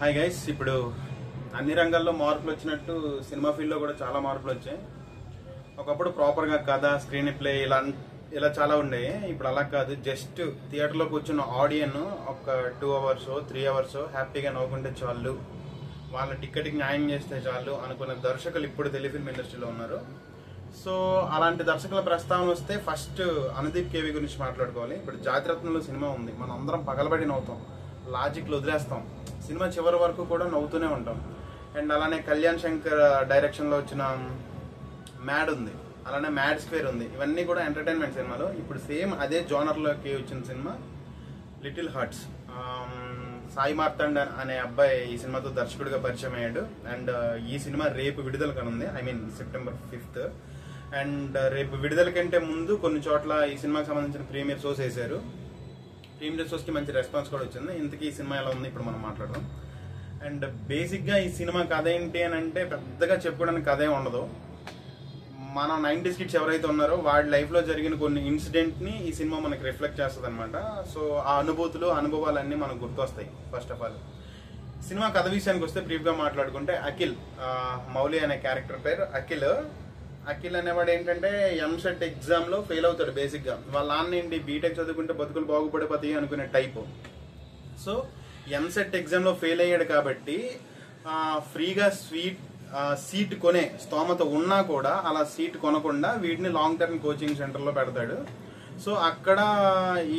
Hi guys, ఇప్పుడు అన్ని రంగాల్లో మార్పులు వచ్చినట్టు సినిమా ఫీల్డ్లో కూడా చాలా మార్పులు వచ్చాయి. ఒకప్పుడు ప్రాపర్గా కథ, స్క్రీన్ ప్లే ఇలా చాలా ఉండేవి. ఇప్పుడు అలా కాదు. జస్ట్ థియేటర్లో కూర్చున్న ఆడియన్ ఒక 2 hours 3 hours హ్యాపీగా నవ్వుకుంటే చాలు, వాళ్ళ టికెట్కి న్యాయం చేస్తే చాలు అనుకున్న దర్శకులు ఇప్పుడు తెలుగు ఫిల్మ్ ఇండస్ట్రీలో ఉన్నారు. సో అలాంటి దర్శకుల ప్రస్తావన వస్తే ఫస్ట్ అనుదీప్ కేవి గురించి మాట్లాడుకోవాలి. ఇప్పుడు జాతిరత్నంలో సినిమా ఉంది, మనం అందరం పగలబడి నవ్వుతాం, లాజిక్లు వదిలేస్తాం, సినిమా చివరి వరకు కూడా నవ్వుతూనే ఉంటాం. అండ్ అలానే కళ్యాణ్ శంకర్ డైరెక్షన్లో వచ్చిన మ్యాడ్ ఉంది, అలానే మ్యాడ్ స్క్వేర్ ఉంది. ఇవన్నీ కూడా ఎంటర్టైన్మెంట్ సినిమాలు. ఇప్పుడు సేమ్ అదే జోనర్లోకి వచ్చిన సినిమా లిటిల్ హార్ట్స్. సాయి మార్తాండ్ అనే అబ్బాయి ఈ సినిమాతో దర్శకుడిగా పరిచయం అయ్యాడు. అండ్ ఈ సినిమా రేపు విడుదల కనుంది, September 5th. అండ్ రేపు విడుదల కంటే ముందు కొన్ని చోట్ల ఈ సినిమాకి సంబంధించిన ప్రీమియర్ షోస్ వేశారు. ప్రీమియర్ షోస్కి మంచి రెస్పాన్స్ కూడా వచ్చింది. ఇంతకీ ఈ సినిమా ఎలా ఉంది ఇప్పుడు మనం మాట్లాడదాం. అండ్ బేసిక్గా ఈ సినిమా కథ ఏంటి అని అంటే పెద్దగా చెప్పుకోవడానికి కథ ఏమి ఉండదు. మన 90s కిడ్స్ ఎవరైతే ఉన్నారో వాళ్ళ లైఫ్లో జరిగిన కొన్ని ఇన్సిడెంట్ని ఈ సినిమా మనకి రిఫ్లెక్ట్ చేస్తుంది అనమాట. సో ఆ అనుభవాలన్నీ మనకు గుర్తొస్తాయి. ఫస్ట్ ఆఫ్ ఆల్ సినిమా కథ విషయానికి వస్తే బ్రీఫ్గా మాట్లాడుకుంటే, అఖిల్, మౌలి అనే క్యారెక్టర్ పేరు అఖిల్ అనేవాడు ఏంటంటే ఎంసెట్ ఎగ్జామ్లో ఫెయిల్ అవుతాడు. బేసిక్గా వాళ్ళ నాన్న ఏంటి, బీటెక్ చదువుకుంటే బతుకులు బాగుపడిపోతాయి అనుకునే టైపు. సో ఎంసెట్ ఎగ్జామ్లో ఫెయిల్ అయ్యాడు కాబట్టి ఫ్రీగా సీట్ కొనే స్తోమత ఉన్నా కూడా అలా సీట్ కొనకుండా వీటిని లాంగ్ టర్మ్ కోచింగ్ సెంటర్లో పెడతాడు. సో అక్కడ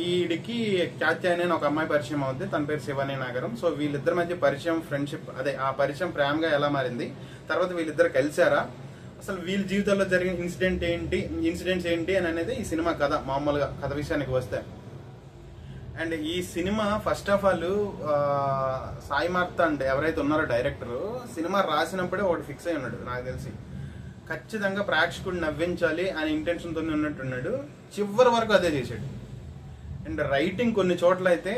ఈడికి క్యాత్యాని అని ఒక అమ్మాయి పరిచయం అవుతుంది. తన పేరు శివాని నాగరం. సో వీళ్ళిద్దరి మధ్య పరిచయం, ఫ్రెండ్షిప్, అదే ఆ పరిచయం ప్రేమగా ఎలా మారింది, తర్వాత వీళ్ళిద్దరు కలిసారా, అసలు వీళ్ళ జీవితాల్లో జరిగిన ఇన్సిడెంట్స్ ఏంటి అని అనేది ఈ సినిమా కథ. మామూలుగా కథ విషయానికి వస్తే, అండ్ ఈ సినిమా first of all Sai Marthand ఎవరైతే ఉన్నారో డైరెక్టర్, సినిమా రాసినప్పుడే ఒకటి ఫిక్స్ అయి ఉన్నాడు. నాకు తెలిసి ఖచ్చితంగా ప్రేక్షకుడు నవ్వించాలి అనే ఇంటెన్షన్తో ఉన్నట్టున్నాడు. చివరి వరకు అదే చేశాడు. అండ్ రైటింగ్ కొన్ని చోట్ల అయితే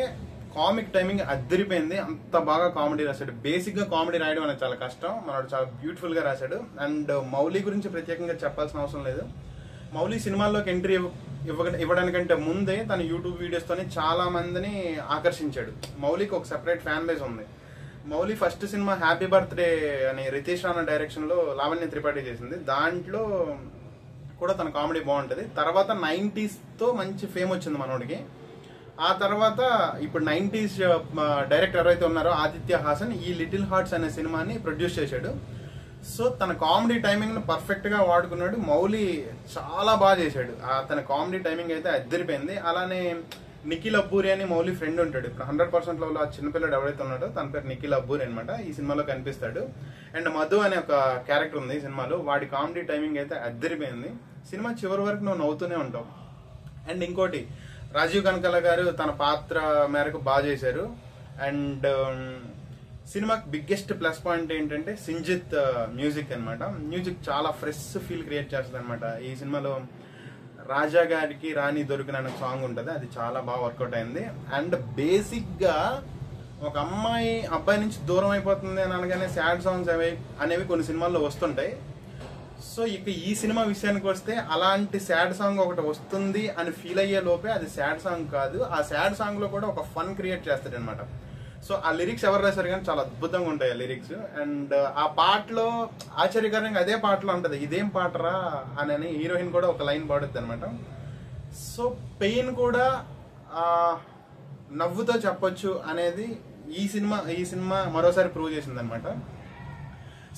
కామిక్ టైమింగ్ అద్దరిపోయింది. అంత బాగా కామెడీ రాశాడు. బేసిక్గా కామెడీ రాయడం అనేది చాలా కష్టం, మనోడు చాలా బ్యూటిఫుల్గా రాశాడు. అండ్ మౌలి గురించి ప్రత్యేకంగా చెప్పాల్సిన అవసరం లేదు. మౌలి సినిమాల్లోకి ఎంట్రీ ఇవ్వడానికంటే ముందే తన యూట్యూబ్ వీడియోస్తోనే చాలా మందిని ఆకర్షించాడు. మౌలికి ఒక సెపరేట్ ఫ్యాన్ బేస్ ఉంది. Mouli first cinema happy birthday అని రితేష్ రాణా డైరెక్షన్లో లావణ్య త్రిపాఠి చేసింది. దాంట్లో కూడా తన కామెడీ బాగుంటుంది. తర్వాత 90sతో మంచి ఫేమ్ వచ్చింది మనోడికి. ఆ తర్వాత ఇప్పుడు 90s డైరెక్టర్ ఎవరైతే ఉన్నారో ఆదిత్య హాసన్ ఈ లిటిల్ హార్ట్స్ అనే సినిమాని ప్రొడ్యూస్ చేశాడు. సో తన కామెడీ టైమింగ్ ను పర్ఫెక్ట్ గా వాడుకున్నాడు. మౌలి చాలా బాగా చేశాడు. తన కామెడీ టైమింగ్ అయితే అద్దరిపోయింది. అలానే నిఖిల్ అబ్బూరి అని మౌలి ఫ్రెండ్ ఉంటాడు. ఇప్పుడు 100% లో ఆ చిన్నపిల్లడు ఎవరైతే ఉన్నాడో తన పేరు నిఖిల్ అబ్బూరి అనమాట. ఈ సినిమాలో కనిపిస్తాడు. అండ్ మధు అనే ఒక క్యారెక్టర్ ఉంది ఈ సినిమాలో. వాడి కామెడీ టైమింగ్ అయితే అద్దరిపోయింది. సినిమా చివరి వరకు నువ్వు నవ్వుతూనే ఉంటావు. అండ్ ఇంకోటి, రాజీవ్ కనకాల గారు తన పాత్ర మేరకు బాగా చేశారు. అండ్ సినిమాకి బిగ్గెస్ట్ ప్లస్ పాయింట్ ఏంటంటే సింజిత్ మ్యూజిక్ అనమాట. మ్యూజిక్ చాలా ఫ్రెష్ ఫీల్ క్రియేట్ చేస్తుంది అనమాట. ఈ సినిమాలో రాజా గారికి రాణి దొరికిన అనే సాంగ్ ఉంటుంది, అది చాలా బాగా వర్కౌట్ అయింది. అండ్ బేసిక్గా ఒక అబ్బాయి నుంచి దూరం అయిపోతుంది అని అనగానే సాడ్ సాంగ్స్ అనేవి కొన్ని సినిమాల్లో వస్తుంటాయి. సో ఇక ఈ సినిమా విషయానికి వస్తే అలాంటి సాడ్ సాంగ్ ఒకటి వస్తుంది అని ఫీల్ అయ్యే లోపే అది సాడ్ సాంగ్ కాదు. ఆ సాడ్ సాంగ్ లో కూడా ఒక ఫన్ క్రియేట్ చేస్తాడు అనమాట. సో ఆ లిరిక్స్ ఎవరు రాశారు కానీ చాలా అద్భుతంగా ఉంటాయి ఆ లిరిక్స్. అండ్ ఆ పాటలో ఆశ్చర్యకరంగా అదే పాటలో ఉంటుంది, ఇదేం పాటరా అని హీరోయిన్ కూడా ఒక లైన్ పాడుద్ది అనమాట. సో పెయిన్ కూడా నవ్వుతో చెప్పొచ్చు అనేది ఈ సినిమా మరోసారి ప్రూవ్ చేసింది అనమాట.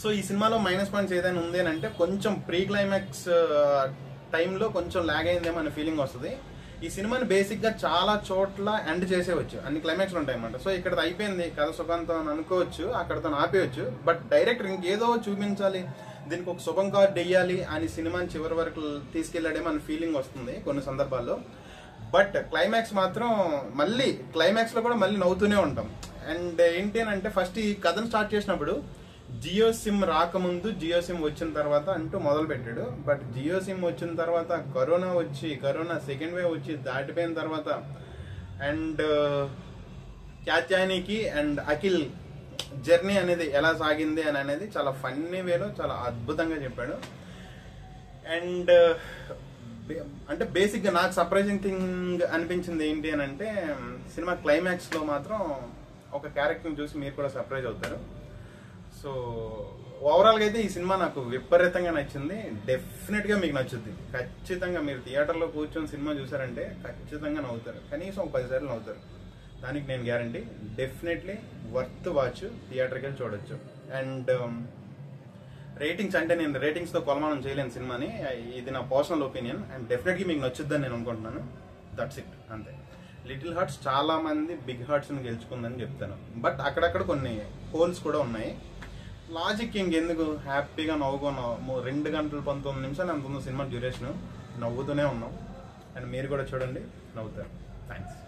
సో ఈ సినిమాలో మైనస్ పాయింట్స్ ఏదైనా ఉంది అని అంటే కొంచెం ప్రీ క్లైమాక్స్ టైంలో కొంచెం లాగ్ అయిందేమో అనే ఫీలింగ్ వస్తుంది. ఈ సినిమాని బేసిక్గా చాలా చోట్ల ఎండ్ చేసేవచ్చు, అన్ని క్లైమాక్స్లు ఉంటాయి అనమాట. సో ఇక్కడ అయిపోయింది కథ సుఖంతో అని అనుకోవచ్చు, అక్కడతో ఆపేయచ్చు. బట్ డైరెక్టర్ ఇంకేదో చూపించాలి, దీనికి ఒక శుభం కార్డ్ వేయాలి అని సినిమాని చివరి వరకు తీసుకెళ్లాడేమో అనే ఫీలింగ్ వస్తుంది కొన్ని సందర్భాల్లో. బట్ క్లైమాక్స్ మాత్రం క్లైమాక్స్లో కూడా మళ్ళీ నవ్వుతూనే ఉంటాం. అండ్ ఏంటి అని అంటే ఫస్ట్ ఈ కథను స్టార్ట్ చేసినప్పుడు జియో సిమ్ రాకముందు, జియో సిమ్ వచ్చిన తర్వాత అంటూ మొదలు పెట్టాడు. బట్ జియో సిమ్ వచ్చిన తర్వాత కరోనా సెకండ్ వేవ్ వచ్చి దాటిపోయిన తర్వాత అండ్ క్యాత్యానికి అండ్ అఖిల్ జర్నీ అనేది ఎలా సాగింది అని అనేది చాలా ఫన్నీ వేలో చాలా అద్భుతంగా చెప్పాడు. అండ్ అంటే బేసిక్గా నాకు సర్ప్రైజింగ్ థింగ్ అనిపించింది ఏంటి అని అంటే సినిమా క్లైమాక్స్లో మాత్రం ఒక క్యారెక్టర్ని చూసి మీరు కూడా సర్ప్రైజ్ అవుతారు. సో ఓవరాల్గా అయితే ఈ సినిమా నాకు విపరీతంగా నచ్చింది. డెఫినెట్గా మీకు నచ్చుద్ది. ఖచ్చితంగా మీరు థియేటర్లో కూర్చొని సినిమా చూసారంటే ఖచ్చితంగా నవ్వుతారు, కనీసం ఒక 10 సార్లు నవ్వుతారు, దానికి నేను గ్యారంటీ. డెఫినెట్లీ వర్త్ వాచ్, థియేటర్కి వెళ్ళి చూడొచ్చు. అండ్ రేటింగ్స్ అంటే నేను రేటింగ్స్తో కొలమానం చేయలేను సినిమాని, ఇది నా పర్సనల్ ఒపీనియన్. అండ్ డెఫినెట్లీ మీకు నచ్చుద్దని నేను అనుకుంటున్నాను. దట్స్ ఇట్, అంతే. లిటిల్ హార్ట్స్ చాలా మంది బిగ్ హార్ట్స్ని గెలుచుకుందని చెప్తాను, బట్ అక్కడక్కడ కొన్ని హోల్స్ కూడా ఉన్నాయి. లాజిక్ ఇంకెందుకు, హ్యాపీగా నవ్వుకున్నాం. 2 గంటల 19 నిమిషాలు ఎంత ఉందో సినిమా డ్యూరేషన్, నవ్వుతూనే ఉన్నాం. అండ్ మీరు కూడా చూడండి, నవ్వుతారు. థ్యాంక్స్.